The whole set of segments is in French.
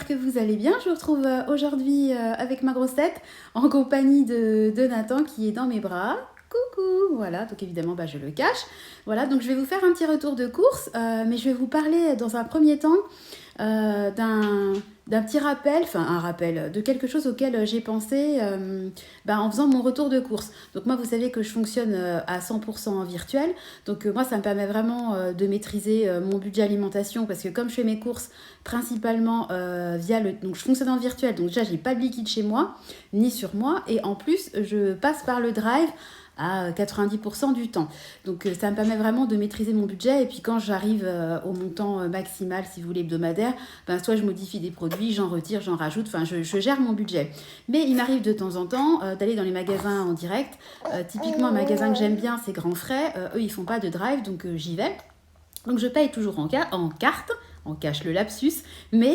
j'espère que vous allez bien. Je vous retrouve aujourd'hui avec ma grosse tête en compagnie de Nathan qui est dans mes bras. Coucou, voilà, donc évidemment je le cache. Voilà, donc je vais vous faire un petit retour de course, mais je vais vous parler dans un premier temps d'un petit rappel, enfin un rappel de quelque chose auquel j'ai pensé en faisant mon retour de course. Donc moi, vous savez que je fonctionne à 100% en virtuel, donc moi ça me permet vraiment de maîtriser mon budget alimentation, parce que comme je fais mes courses principalement via le... Donc je fonctionne en virtuel, donc déjà j'ai pas de liquide chez moi, ni sur moi, et en plus je passe par le drive à 90% du temps. Donc ça me permet vraiment de maîtriser mon budget, et puis quand j'arrive au montant maximal, si vous voulez, hebdomadaire, soit je modifie des produits, j'en retire, j'en rajoute, enfin je gère mon budget. Mais il m'arrive de temps en temps d'aller dans les magasins en direct. Typiquement un magasin que j'aime bien, c'est Grand Frais, eux ils font pas de drive, donc j'y vais. Donc je paye toujours en carte, on cache le lapsus, mais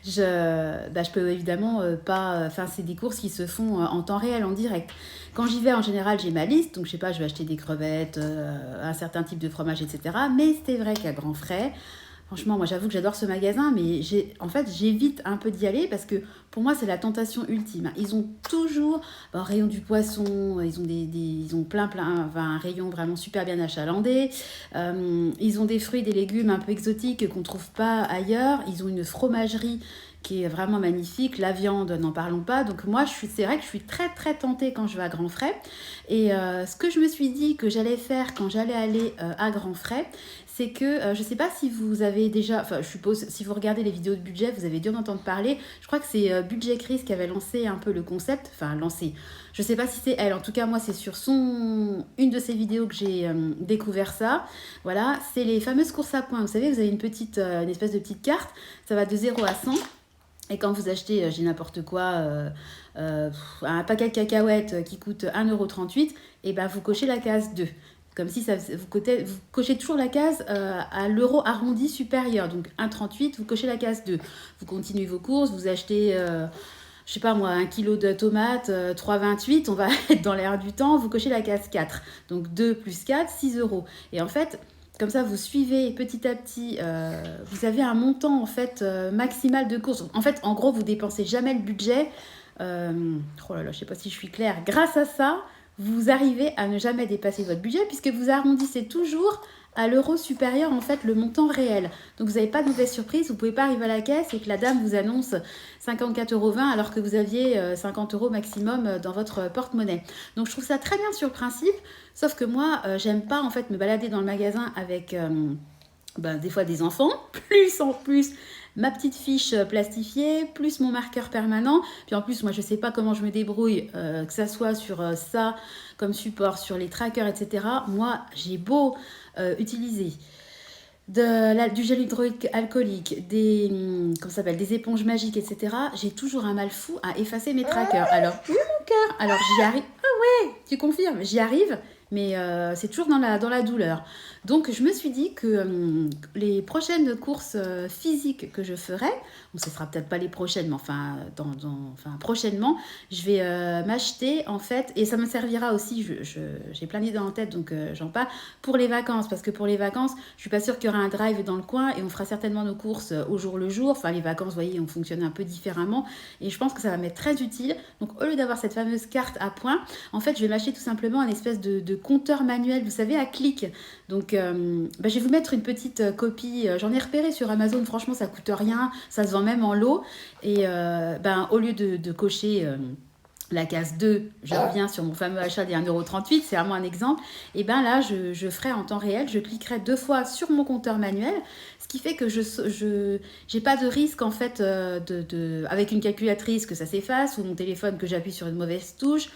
je peux évidemment pas... Enfin, c'est des courses qui se font en temps réel, en direct. Quand j'y vais, en général, j'ai ma liste, donc je sais pas, je vais acheter des crevettes, un certain type de fromage, etc. Mais c'est vrai qu'à Grand Frais, franchement, moi j'avoue que j'adore ce magasin, mais j'évite un peu d'y aller parce que pour moi c'est la tentation ultime. Ils ont toujours un rayon du poisson, ils ont plein, un rayon vraiment super bien achalandé. Ils ont des fruits, des légumes un peu exotiques qu'on ne trouve pas ailleurs. Ils ont une fromagerie qui est vraiment magnifique. La viande, n'en parlons pas. Donc moi, c'est vrai que je suis très très tentée quand je vais à Grand Frais. Et ce que je me suis dit que j'allais faire quand j'allais aller à Grand Frais, c'est que je ne sais pas si vous avez déjà, enfin je suppose, si vous regardez les vidéos de budget, vous avez dû en entendre parler. Je crois que c'est Budget Chris qui avait lancé un peu le concept, enfin lancé. Je ne sais pas si c'est elle, en tout cas moi c'est sur une de ses vidéos que j'ai découvert ça. Voilà, c'est les fameuses courses à points. Vous savez, vous avez une espèce de petite carte, ça va de 0 à 100. Et quand vous achetez, j'ai n'importe quoi, un paquet de cacahuètes qui coûte 1,38 €, et ben vous cochez la case 2. Comme si vous cochez toujours la case à l'euro arrondi supérieur. Donc 1,38, vous cochez la case 2. Vous continuez vos courses, vous achetez, je sais pas moi, 1 kilo de tomates, 3,28, on va être dans l'air du temps, vous cochez la case 4. Donc 2 plus 4, 6 €. Et en fait, comme ça, vous suivez petit à petit, vous avez un montant en fait maximal de courses. En fait, en gros, vous dépensez jamais le budget. Oh là là, je sais pas si je suis claire. Grâce à ça, vous arrivez à ne jamais dépasser votre budget puisque vous arrondissez toujours à l'euro supérieur en fait le montant réel. Donc vous n'avez pas de mauvaise surprise, vous ne pouvez pas arriver à la caisse et que la dame vous annonce 54,20 € alors que vous aviez 50 € maximum dans votre porte-monnaie. Donc je trouve ça très bien sur le principe, sauf que moi j'aime pas en fait me balader dans le magasin avec des fois des enfants, plus en plus ma petite fiche plastifiée, plus mon marqueur permanent. Puis en plus, moi, je sais pas comment je me débrouille, que ça soit sur ça comme support, sur les trackers, etc. Moi, j'ai beau utiliser du gel hydroalcoolique, des éponges magiques, etc. J'ai toujours un mal fou à effacer mes trackers. Alors, mon cœur, alors j'y arrive. Ah ouais, tu confirmes, j'y arrive, mais c'est toujours dans la douleur. Donc je me suis dit que les prochaines courses physiques que je ferai, bon, ce sera peut-être pas les prochaines, mais enfin, prochainement, je vais m'acheter en fait, et ça me servira aussi, j'ai plein d'idées en tête, donc j'en parle, pour les vacances, parce que pour les vacances, je suis pas sûre qu'il y aura un drive dans le coin, et on fera certainement nos courses au jour le jour. Enfin, les vacances, vous voyez, on fonctionne un peu différemment, et je pense que ça va m'être très utile. Donc au lieu d'avoir cette fameuse carte à points, en fait, je vais m'acheter tout simplement un espèce de compteur manuel, vous savez, à clic. Donc je vais vous mettre une petite copie, j'en ai repéré sur Amazon, franchement ça coûte rien, ça se vend même en lot. Et au lieu de cocher la case 2, je reviens sur mon fameux achat des 1,38 €, c'est vraiment un exemple. Et là, je ferai en temps réel, je cliquerai 2 fois sur mon compteur manuel, ce qui fait que je n'ai pas de risque en fait avec une calculatrice que ça s'efface, ou mon téléphone que j'appuie sur une mauvaise touche,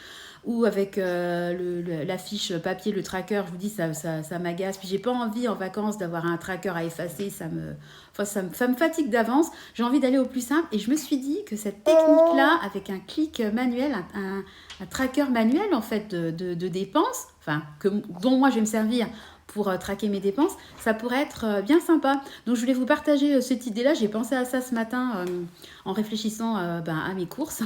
ou avec la fiche papier, le tracker, je vous dis, ça m'agace. Puis j'ai pas envie en vacances d'avoir un tracker à effacer, ça me fatigue d'avance. J'ai envie d'aller au plus simple, et je me suis dit que cette technique-là, avec un clic manuel, un tracker manuel en fait de dépenses, dont moi je vais me servir pour traquer mes dépenses, ça pourrait être bien sympa. Donc je voulais vous partager cette idée-là. J'ai pensé à ça ce matin en réfléchissant à mes courses.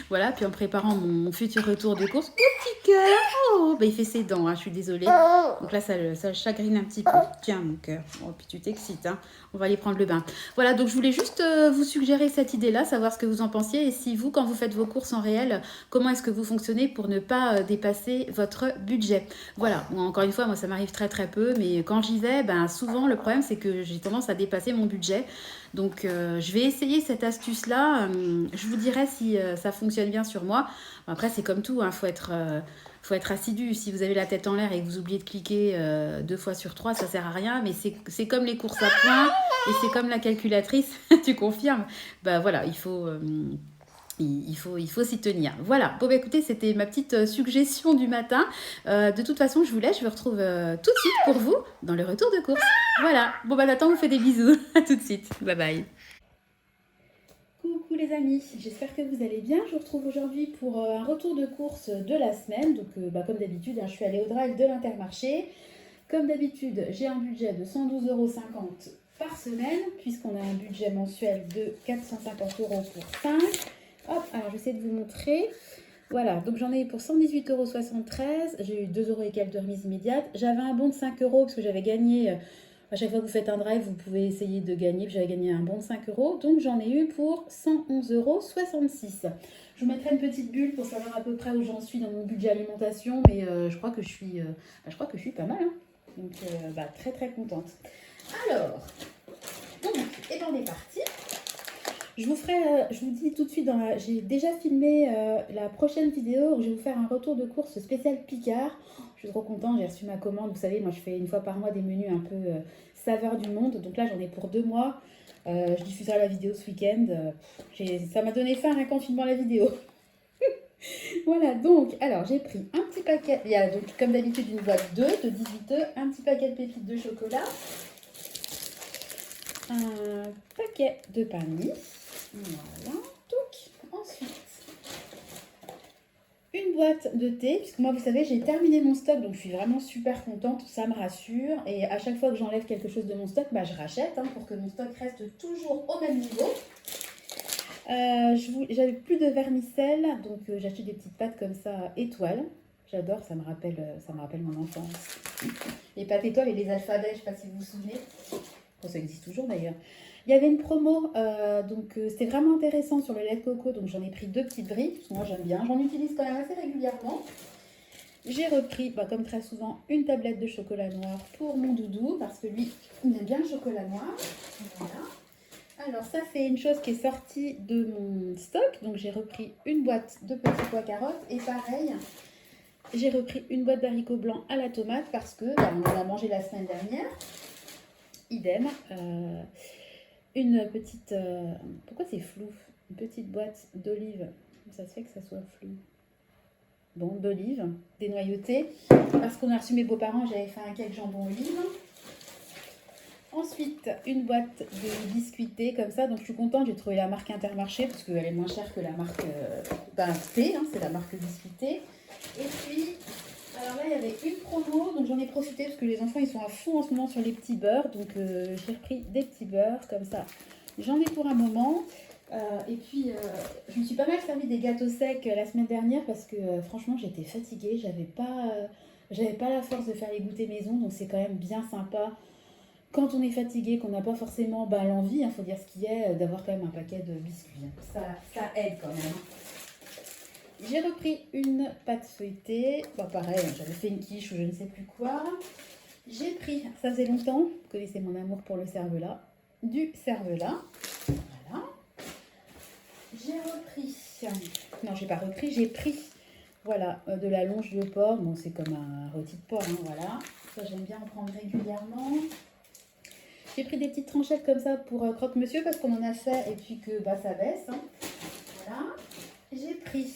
Voilà, puis en préparant mon futur retour de course. Oh, petit cœur, oh, il fait ses dents, hein, je suis désolée. Donc là, ça le chagrine un petit peu. Tiens, mon cœur. Oh, puis tu t'excites, hein. On va aller prendre le bain. Voilà, donc je voulais juste vous suggérer cette idée-là, savoir ce que vous en pensiez. Et si vous, quand vous faites vos courses en réel, comment est-ce que vous fonctionnez pour ne pas dépasser votre budget. Voilà, encore une fois, moi, ça m'arrive très très peu. Mais quand j'y vais, souvent, le problème, c'est que j'ai tendance à dépasser mon budget. Donc, je vais essayer cette astuce-là. Je vous dirai si ça fonctionne bien sur moi. Après, c'est comme tout, hein, faut être assidu. Si vous avez la tête en l'air et que vous oubliez de cliquer 2 fois sur 3, ça sert à rien. Mais c'est comme les courses à points et c'est comme la calculatrice, tu confirmes. Voilà, il faut s'y tenir. Voilà. Bon, écoutez, c'était ma petite suggestion du matin. De toute façon, je vous laisse. Je vous retrouve tout de suite pour vous dans le retour de course. Voilà. Bon, Nathan vous fait des bisous. À tout de suite. Bye bye. Coucou les amis, j'espère que vous allez bien. Je vous retrouve aujourd'hui pour un retour de course de la semaine. Donc comme d'habitude, je suis allée au drive de l'Intermarché. Comme d'habitude, j'ai un budget de 112,50 € par semaine, puisqu'on a un budget mensuel de 450 € pour 5. Hop, alors je vais essayer de vous montrer. Voilà, donc j'en ai eu pour 118,73 €. J'ai eu 2 € et quelques de remise immédiate. J'avais un bon de 5 € parce que j'avais gagné... À chaque fois que vous faites un drive, vous pouvez essayer de gagner. J'avais gagné un bon de 5 €. Donc j'en ai eu pour 111,66 €. Je vous mettrai une petite bulle pour savoir à peu près où j'en suis dans mon budget alimentation. Mais je crois que je suis pas mal. Hein. Donc très très contente. Alors, on est parti. Je vous dis tout de suite, j'ai déjà filmé la prochaine vidéo où je vais vous faire un retour de course spécial Picard. Je suis trop contente, j'ai reçu ma commande. Vous savez, moi je fais une fois par mois des menus un peu saveur du monde. Donc là, j'en ai pour 2 mois. Je diffuserai la vidéo ce week-end. Ça m'a donné faim rien qu'en filmant la vidéo. Voilà, donc, alors j'ai pris un petit paquet. Il y a donc, comme d'habitude, une boîte de 18 œufs, un petit paquet de pépites de chocolat, un paquet de pain de mie. Voilà, donc ensuite une boîte de thé, puisque moi vous savez j'ai terminé mon stock, donc je suis vraiment super contente, ça me rassure, et à chaque fois que j'enlève quelque chose de mon stock, je rachète pour que mon stock reste toujours au même niveau. J'avais plus de vermicelle, donc j'ai acheté des petites pâtes comme ça étoiles. J'adore, ça me rappelle mon enfance. Les pâtes étoiles et les alphabets, je ne sais pas si vous vous souvenez. Bon, ça existe toujours d'ailleurs. Il y avait une promo, donc c'était vraiment intéressant sur le lait de coco, donc j'en ai pris 2 petites brilles, parce que moi j'aime bien, j'en utilise quand même assez régulièrement. J'ai repris, comme très souvent, une tablette de chocolat noir pour mon doudou, parce que lui, il aime bien le chocolat noir. Voilà. Alors ça c'est une chose qui est sortie de mon stock, donc j'ai repris une boîte de petits pois carottes, et pareil, j'ai repris une boîte d'haricots blancs à la tomate, parce que on en a mangé la semaine dernière. Idem. Une petite... pourquoi c'est flou? Une petite boîte d'olives. Ça se fait que ça soit flou. Bon, d'olives, dénoyautées. Parce qu'on a reçu mes beaux-parents, j'avais fait un cake jambon olive. Ensuite, une boîte de biscuités comme ça. Donc je suis contente, j'ai trouvé la marque Intermarché parce qu'elle est moins chère que la marque P, c'est la marque biscuitée. Et puis... Alors là, il y avait une promo, donc j'en ai profité parce que les enfants, ils sont à fond en ce moment sur les petits beurres. Donc j'ai repris des petits beurres comme ça. J'en ai pour un moment. Et puis, je me suis pas mal servi des gâteaux secs la semaine dernière parce que franchement, j'étais fatiguée. J'avais pas la force de faire les goûters maison. Donc c'est quand même bien sympa quand on est fatigué, qu'on n'a pas forcément l'envie, faut dire ce qu'il y a, d'avoir quand même un paquet de biscuits. Ça aide quand même. J'ai repris une pâte feuilletée. Pareil, j'avais fait une quiche ou je ne sais plus quoi. J'ai pris, ça faisait longtemps, vous connaissez mon amour pour le cervelas, du cervelas. Voilà. J'ai pris, voilà, de la longe de porc. Bon, c'est comme un rôti de porc, voilà. Ça, j'aime bien en prendre régulièrement. J'ai pris des petites tranchettes comme ça pour croque-monsieur parce qu'on en a fait et puis que ça baisse. Voilà. J'ai pris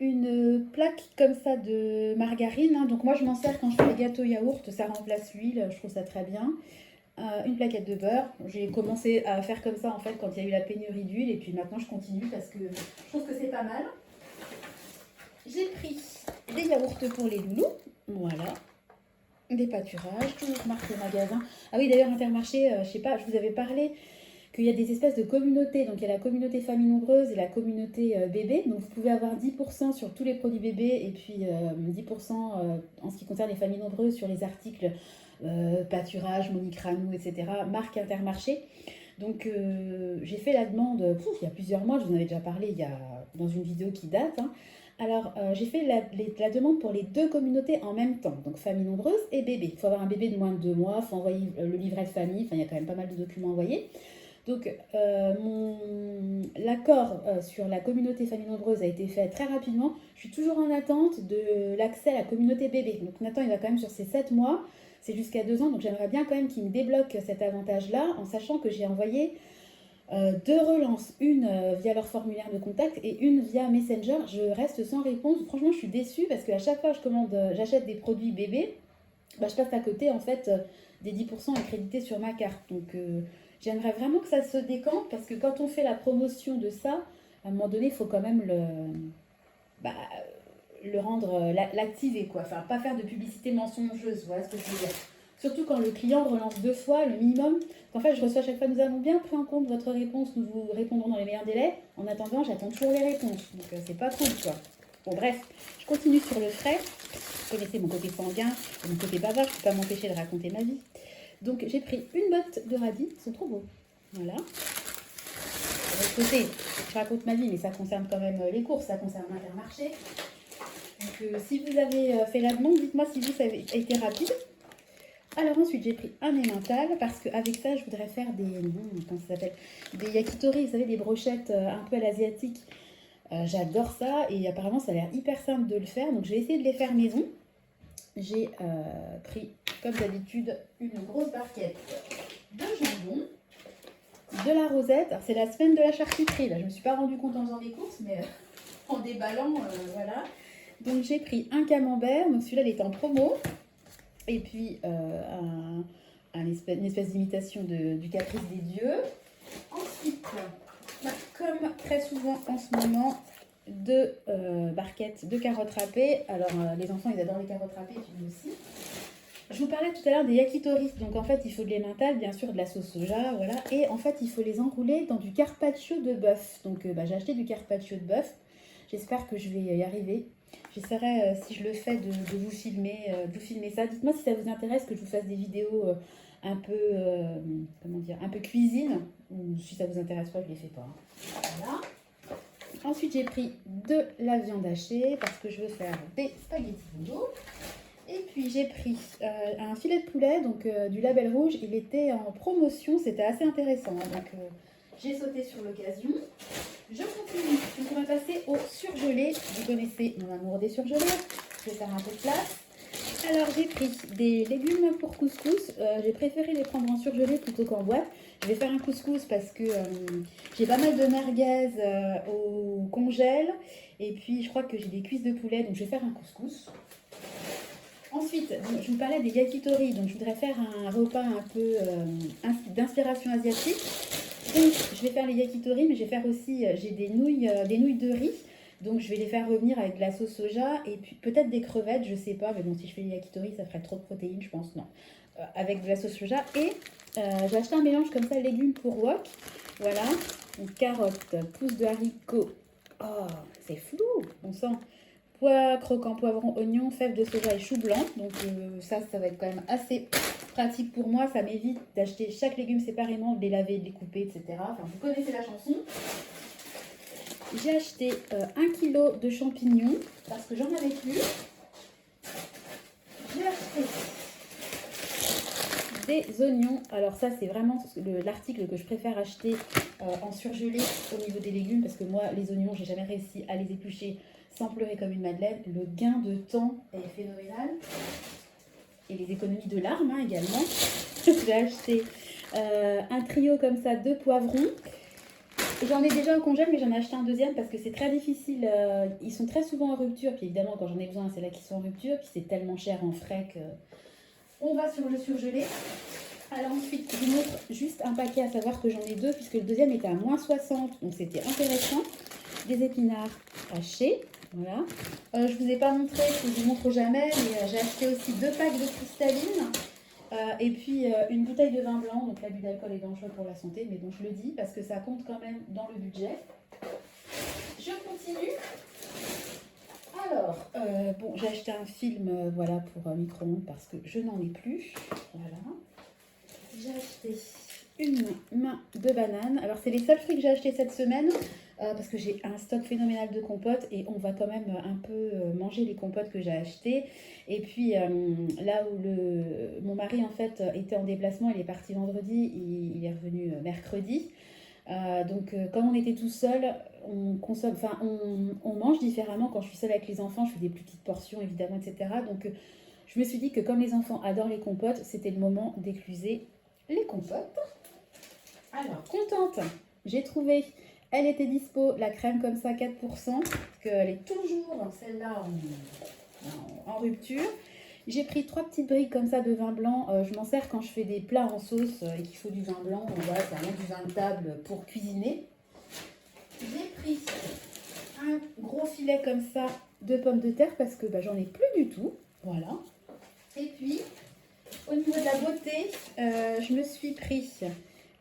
une plaque comme ça de margarine. Donc moi je m'en sers quand je fais des gâteaux yaourt, ça remplace l'huile, je trouve ça très bien. Une plaquette de beurre. J'ai commencé à faire comme ça en fait quand il y a eu la pénurie d'huile et puis maintenant je continue parce que je trouve que c'est pas mal. J'ai pris des yaourts pour les loulous. Voilà. Des pâturages, toujours marque de magasin. Ah oui, d'ailleurs, Intermarché, je sais pas, je vous avais parlé qu'il y a des espèces de communautés. Donc, il y a la communauté famille nombreuse et la communauté bébé. Donc, vous pouvez avoir 10% sur tous les produits bébés et puis 10% en ce qui concerne les familles nombreuses sur les articles pâturage, Monique Ranou, etc. Marque Intermarché. Donc, j'ai fait la demande il y a plusieurs mois. Je vous en avais déjà parlé dans une vidéo qui date, hein. Alors, j'ai fait la demande pour les deux communautés en même temps, donc famille nombreuse et bébé. Il faut avoir un bébé de moins de 2 mois, il faut envoyer le livret de famille, enfin il y a quand même pas mal de documents envoyés. Donc, l'accord sur la communauté famille nombreuse a été fait très rapidement. Je suis toujours en attente de l'accès à la communauté bébé. Donc, Nathan, il va quand même sur ses 7 mois, c'est jusqu'à 2 ans, donc j'aimerais bien quand même qu'il me débloque cet avantage-là, en sachant que j'ai envoyé deux relances, une via leur formulaire de contact et une via Messenger. Je reste sans réponse. Franchement, je suis déçue parce qu'à chaque fois que j'achète des produits bébés, bah, je passe à côté en fait des 10% accrédités sur ma carte. Donc j'aimerais vraiment que ça se décante parce que quand on fait la promotion de ça, à un moment donné, il faut quand même bah, le rendre, l'activer quoi. Enfin, pas faire de publicité mensongeuse, voilà ce que je veux dire. Surtout quand le client relance 2 fois le minimum. En fait, je reçois à chaque fois, nous avons bien pris en compte votre réponse, nous vous répondrons dans les meilleurs délais. En attendant, j'attends toujours les réponses. Donc c'est pas cool quoi. Bon bref, je continue sur le frais. Vous connaissez mon côté sanguin, mon côté bavard, je ne peux pas m'empêcher de raconter ma vie. Donc j'ai pris une botte de radis, ils sont trop beaux. Voilà. De l'autre côté, je raconte ma vie, mais ça concerne quand même les courses, ça concerne Intermarché. Donc si vous avez fait la demande, dites-moi si vous, ça a été rapide. Alors ensuite, j'ai pris un emmental parce qu'avec ça, je voudrais faire comment ça s'appelle, des yakitori, vous savez, des brochettes un peu à l'asiatique. J'adore ça et apparemment, ça a l'air hyper simple de le faire. Donc, je vais essayer de les faire maison. J'ai pris, comme d'habitude, une grosse barquette de jambon, de la rosette. Alors, c'est la semaine de la charcuterie. Là, je ne me suis pas rendu compte en faisant les courses, mais en déballant, voilà. Donc, j'ai pris un camembert. Donc, celui-là, il est en promo. Et puis, une espèce d'imitation du caprice des dieux. Ensuite, comme très souvent en ce moment, deux barquettes de carottes râpées. Alors, les enfants, ils adorent les carottes râpées, puis nous aussi. Je vous parlais tout à l'heure des yakitori. Donc, en fait, il faut de l'emmental, bien sûr, de la sauce soja, voilà. Et en fait, il faut les enrouler dans du carpaccio de bœuf. Donc, j'ai acheté du carpaccio de bœuf. J'espère que je vais y arriver. J'essaierai, si je le fais, de vous filmer ça. Dites-moi si ça vous intéresse que je vous fasse des vidéos un peu, comment dire, un peu cuisine. Ou si ça vous intéresse pas, je les fais pas. Voilà. Ensuite, j'ai pris de la viande hachée parce que je veux faire des spaghettis bolo. Et puis, j'ai pris un filet de poulet, donc du Label Rouge. Il était en promotion, c'était assez intéressant. Donc, j'ai sauté sur l'occasion. Je continue. Donc, on va passer au surgelé. Vous connaissez mon amour des surgelés. Je vais faire un peu de place. Alors, j'ai pris des légumes pour couscous. J'ai préféré les prendre en surgelé plutôt qu'en boîte. Je vais faire un couscous parce que j'ai pas mal de merguez au congèle. Et puis, je crois que j'ai des cuisses de poulet, donc je vais faire un couscous. Ensuite, je vous parlais des yakitori. Donc, je voudrais faire un repas un peu d'inspiration asiatique. Donc, je vais faire les yakitori, mais je vais faire aussi, j'ai des nouilles de riz. Donc, je vais les faire revenir avec de la sauce soja et puis peut-être des crevettes, je sais pas. Mais bon, si je fais les yakitori, ça ferait trop de protéines, je pense, non. Avec de la sauce soja. Et j'ai acheté un mélange comme ça, légumes pour wok. Voilà. Donc, carottes, pousses de haricots. Oh, c'est flou, on sent. Pois croquant, poivron, oignon, fèves de soja et chou blanc. Donc, ça va être quand même assez pratique pour moi. Ça m'évite d'acheter chaque légume séparément, de les laver, de les couper, etc. Enfin, vous connaissez la chanson. J'ai acheté 1 kg de champignons parce que j'en avais plus. J'ai acheté des oignons. Alors ça, c'est vraiment l'article que je préfère acheter en surgelé au niveau des légumes parce que moi, les oignons, j'ai jamais réussi à les éplucher sans pleurer comme une madeleine. Le gain de temps est phénoménal. Et les économies de larmes également. J'ai acheté un trio comme ça de poivrons. J'en ai déjà au congèle, mais j'en ai acheté un deuxième parce que c'est très difficile. Ils sont très souvent en rupture. Puis évidemment, quand j'en ai besoin, c'est là qu'ils sont en rupture. Puis c'est tellement cher en frais que on va sur le surgelé. Alors ensuite, je vous montre juste un paquet, à savoir que j'en ai deux puisque le deuxième était à -60. Donc c'était intéressant. des épinards hachés. Voilà. Je ne vous ai pas montré, je vous montre jamais, mais j'ai acheté aussi 2 packs de cristalline. Et puis une bouteille de vin blanc. Donc l'abus d'alcool est dangereux pour la santé, mais bon, je le dis parce que ça compte quand même dans le budget. Je continue. Alors, bon, j'ai acheté un film voilà, pour micro-ondes parce que je n'en ai plus. Voilà. J'ai acheté une main de banane. Alors, c'est les seuls fruits que j'ai achetés cette semaine parce que j'ai un stock phénoménal de compotes et on va quand même un peu manger les compotes que j'ai achetées. Et puis, là où mon mari, en fait, était en déplacement, il est parti vendredi, il est revenu mercredi. Donc, comme on était tout seul, on consomme, enfin, on mange différemment. Quand je suis seule avec les enfants, je fais des plus petites portions, évidemment, etc. Donc, je me suis dit que comme les enfants adorent les compotes, c'était le moment d'écluser les compotes. Alors, contente, j'ai trouvé, elle était dispo, la crème comme ça, 4%, parce qu'elle est toujours, celle-là, en rupture. J'ai pris 3 petites briques comme ça de vin blanc. Je m'en sers quand je fais des plats en sauce et qu'il faut du vin blanc. Donc voilà, c'est vraiment du vin de table pour cuisiner. J'ai pris un gros filet comme ça de pommes de terre parce que j'en ai plus du tout. Voilà. Et puis, au niveau de la beauté, je me suis pris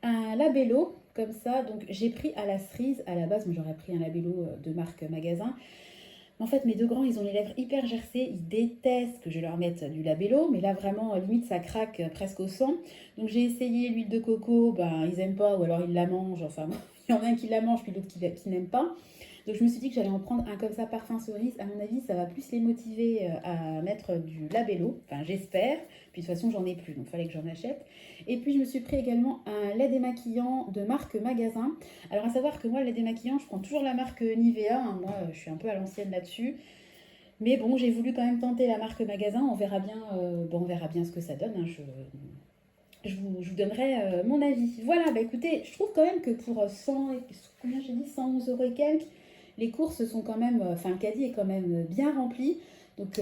un labello comme ça. Donc j'ai pris à la cerise. À la base, moi j'aurais pris un labello de marque magasin. En fait, mes 2 grands, ils ont les lèvres hyper gercées. Ils détestent que je leur mette du labello. Mais là, vraiment, limite, ça craque presque au sang. Donc, j'ai essayé l'huile de coco. Ils n'aiment pas ou alors ils la mangent. Enfin, il y en a un qui la mange puis l'autre qui n'aime pas. Donc, je me suis dit que j'allais en prendre un comme ça, parfum cerise. À mon avis, ça va plus les motiver à mettre du labello. Enfin, j'espère. Puis, de toute façon, j'en ai plus. Donc, il fallait que j'en achète. Et puis, je me suis pris également un lait démaquillant de marque magasin. Alors, à savoir que moi, le lait démaquillant, je prends toujours la marque Nivea. Moi, je suis un peu à l'ancienne là-dessus. Mais bon, j'ai voulu quand même tenter la marque magasin. On verra bien, on verra bien ce que ça donne. Hein. Je vous donnerai mon avis. Voilà, écoutez, je trouve quand même que pour 100, combien j'ai dit, 111 euros et quelques, les courses sont quand même, enfin le caddie est quand même bien rempli. Donc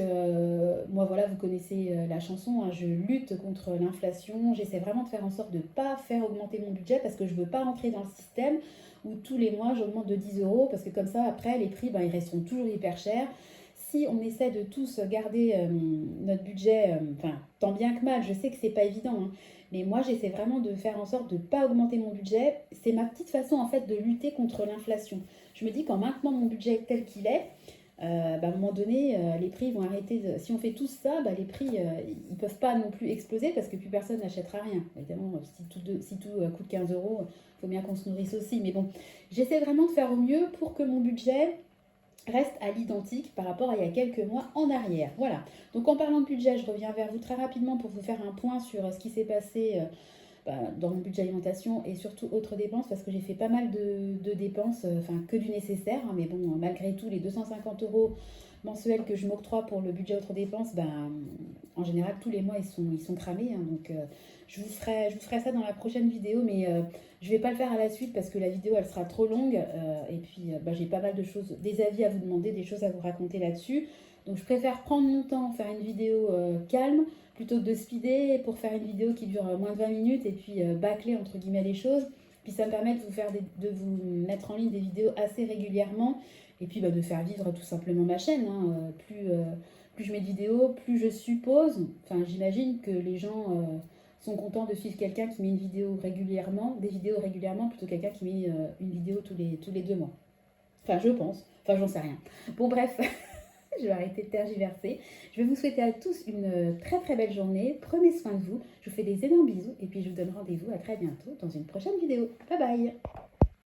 moi voilà, vous connaissez la chanson, hein, je lutte contre l'inflation. J'essaie vraiment de faire en sorte de ne pas faire augmenter mon budget parce que je ne veux pas rentrer dans le système où tous les mois j'augmente de 10 euros parce que comme ça après les prix ils resteront toujours hyper chers. Si on essaie de tous garder notre budget, enfin tant bien que mal, je sais que c'est pas évident, hein, mais moi j'essaie vraiment de faire en sorte de ne pas augmenter mon budget. C'est ma petite façon en fait de lutter contre l'inflation. Je me dis qu'en maintenant mon budget tel qu'il est, à un moment donné, les prix vont arrêter de... Si on fait tout ça, les prix, ils peuvent pas non plus exploser parce que plus personne n'achètera rien. Évidemment, si tout coûte 15 euros, il faut bien qu'on se nourrisse aussi. Mais bon, j'essaie vraiment de faire au mieux pour que mon budget reste à l'identique par rapport à il y a quelques mois en arrière. Voilà. Donc en parlant de budget, je reviens vers vous très rapidement pour vous faire un point sur ce qui s'est passé dans mon budget alimentation et surtout autres dépenses parce que j'ai fait pas mal de dépenses, enfin que du nécessaire, hein, mais bon, malgré tout, les 250 euros mensuels que je m'octroie pour le budget autres dépenses, en général, tous les mois, ils sont cramés. Hein, donc, je vous ferai ça dans la prochaine vidéo, mais je ne vais pas le faire à la suite parce que la vidéo, elle sera trop longue. Et puis, j'ai pas mal de choses, des avis à vous demander, des choses à vous raconter là-dessus. Donc, je préfère prendre mon temps, faire une vidéo calme, plutôt que de speeder pour faire une vidéo qui dure moins de 20 minutes et puis bâcler, entre guillemets, les choses. Puis, ça me permet de vous mettre en ligne des vidéos assez régulièrement. Et puis de faire vivre tout simplement ma chaîne. Hein. Plus je mets de vidéos, plus je suppose, enfin j'imagine que les gens sont contents de suivre quelqu'un qui met des vidéos régulièrement plutôt que quelqu'un qui met une vidéo tous les 2 mois. Enfin je pense, enfin j'en sais rien. Bon bref, je vais arrêter de tergiverser. Je vais vous souhaiter à tous une très très belle journée. Prenez soin de vous. Je vous fais des énormes bisous et puis je vous donne rendez-vous à très bientôt dans une prochaine vidéo. Bye bye.